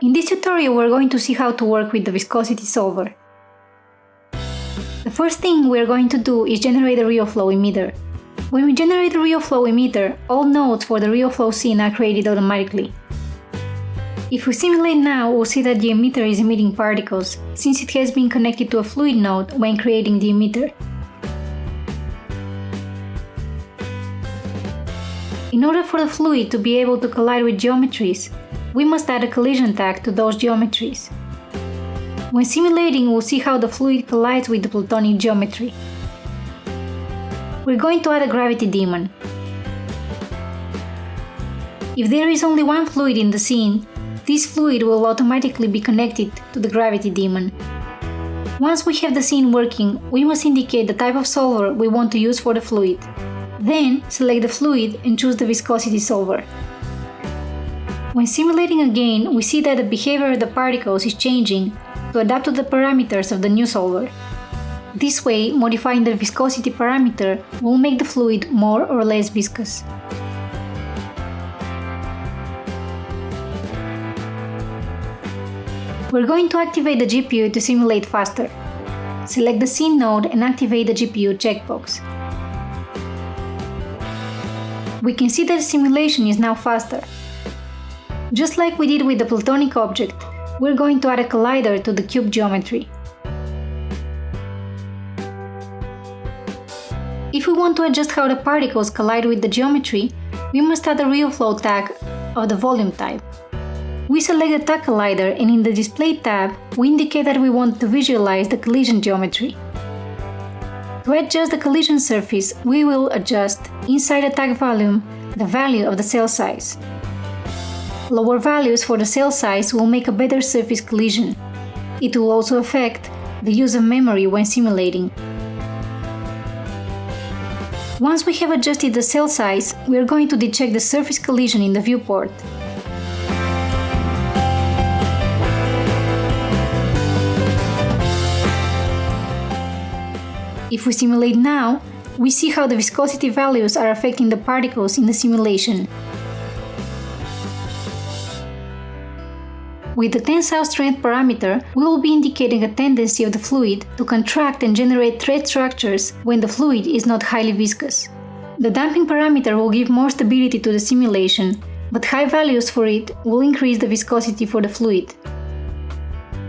In this tutorial we're going to see how to work with the viscosity solver. The first thing we're going to do is generate a RealFlow emitter. When we generate a RealFlow emitter, all nodes for the RealFlow scene are created automatically. If we simulate now, we'll see that the emitter is emitting particles, since it has been connected to a fluid node when creating the emitter. In order for the fluid to be able to collide with geometries, we must add a collision tag to those geometries. When simulating, we'll see how the fluid collides with the platonic geometry. We're going to add a gravity daemon. If there is only one fluid in the scene, this fluid will automatically be connected to the gravity daemon. Once we have the scene working, we must indicate the type of solver we want to use for the fluid. Then, select the fluid and choose the viscosity solver. When simulating again, we see that the behavior of the particles is changing to adapt to the parameters of the new solver. This way, modifying the viscosity parameter will make the fluid more or less viscous. We're going to activate the GPU to simulate faster. Select the scene node and activate the GPU checkbox. We can see that the simulation is now faster. Just like we did with the platonic object, we're going to add a collider to the cube geometry. If we want to adjust how the particles collide with the geometry, we must add a RealFlow tag of the volume type. We select the tag collider and in the display tab, we indicate that we want to visualize the collision geometry. To adjust the collision surface, we will adjust, inside the tag volume, the value of the cell size. Lower values for the cell size will make a better surface collision. It will also affect the use of memory when simulating. Once we have adjusted the cell size, we are going to decheck the surface collision in the viewport. If we simulate now, we see how the viscosity values are affecting the particles in the simulation. With the tensile strength parameter, we will be indicating a tendency of the fluid to contract and generate thread structures when the fluid is not highly viscous. The damping parameter will give more stability to the simulation, but high values for it will increase the viscosity for the fluid.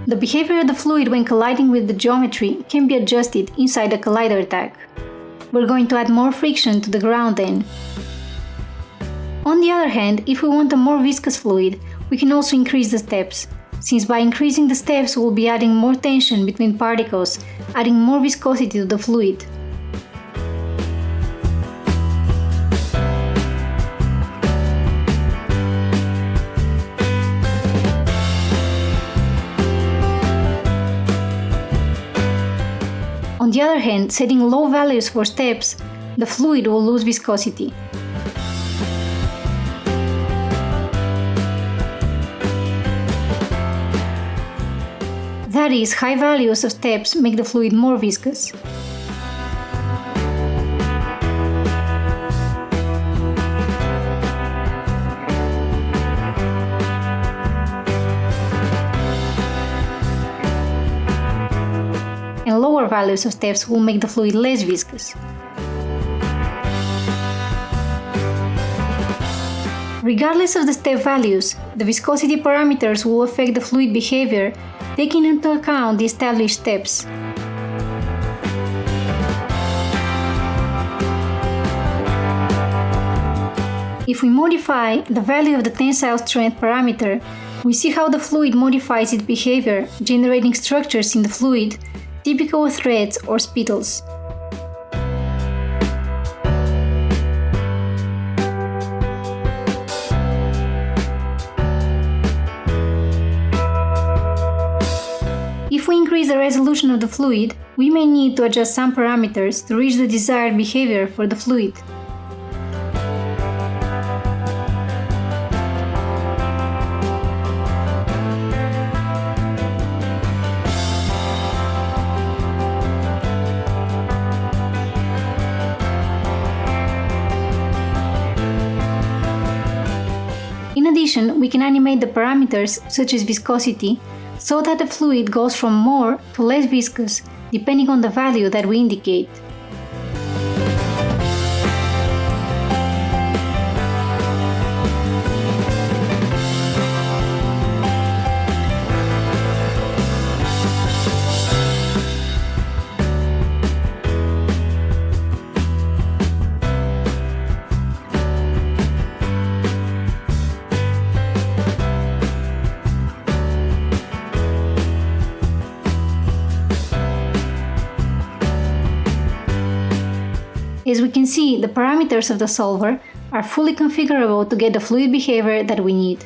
The behavior of the fluid when colliding with the geometry can be adjusted inside the collider tag. We're going to add more friction to the ground end. On the other hand, if we want a more viscous fluid, we can also increase the steps, since by increasing the steps we'll be adding more tension between particles, adding more viscosity to the fluid. On the other hand, setting low values for steps, the fluid will lose viscosity. That is, high values of steps make the fluid more viscous. And lower values of steps will make the fluid less viscous. Regardless of the step values, the viscosity parameters will affect the fluid behavior, taking into account the established steps. If we modify the value of the tensile strength parameter, we see how the fluid modifies its behavior, generating structures in the fluid, typical of threads or spittles. If we increase the resolution of the fluid, we may need to adjust some parameters to reach the desired behavior for the fluid. addition, we can animate the parameters such as viscosity so that the fluid goes from more to less viscous depending on the value that we indicate. As we can see, the parameters of the solver are fully configurable to get the fluid behavior that we need.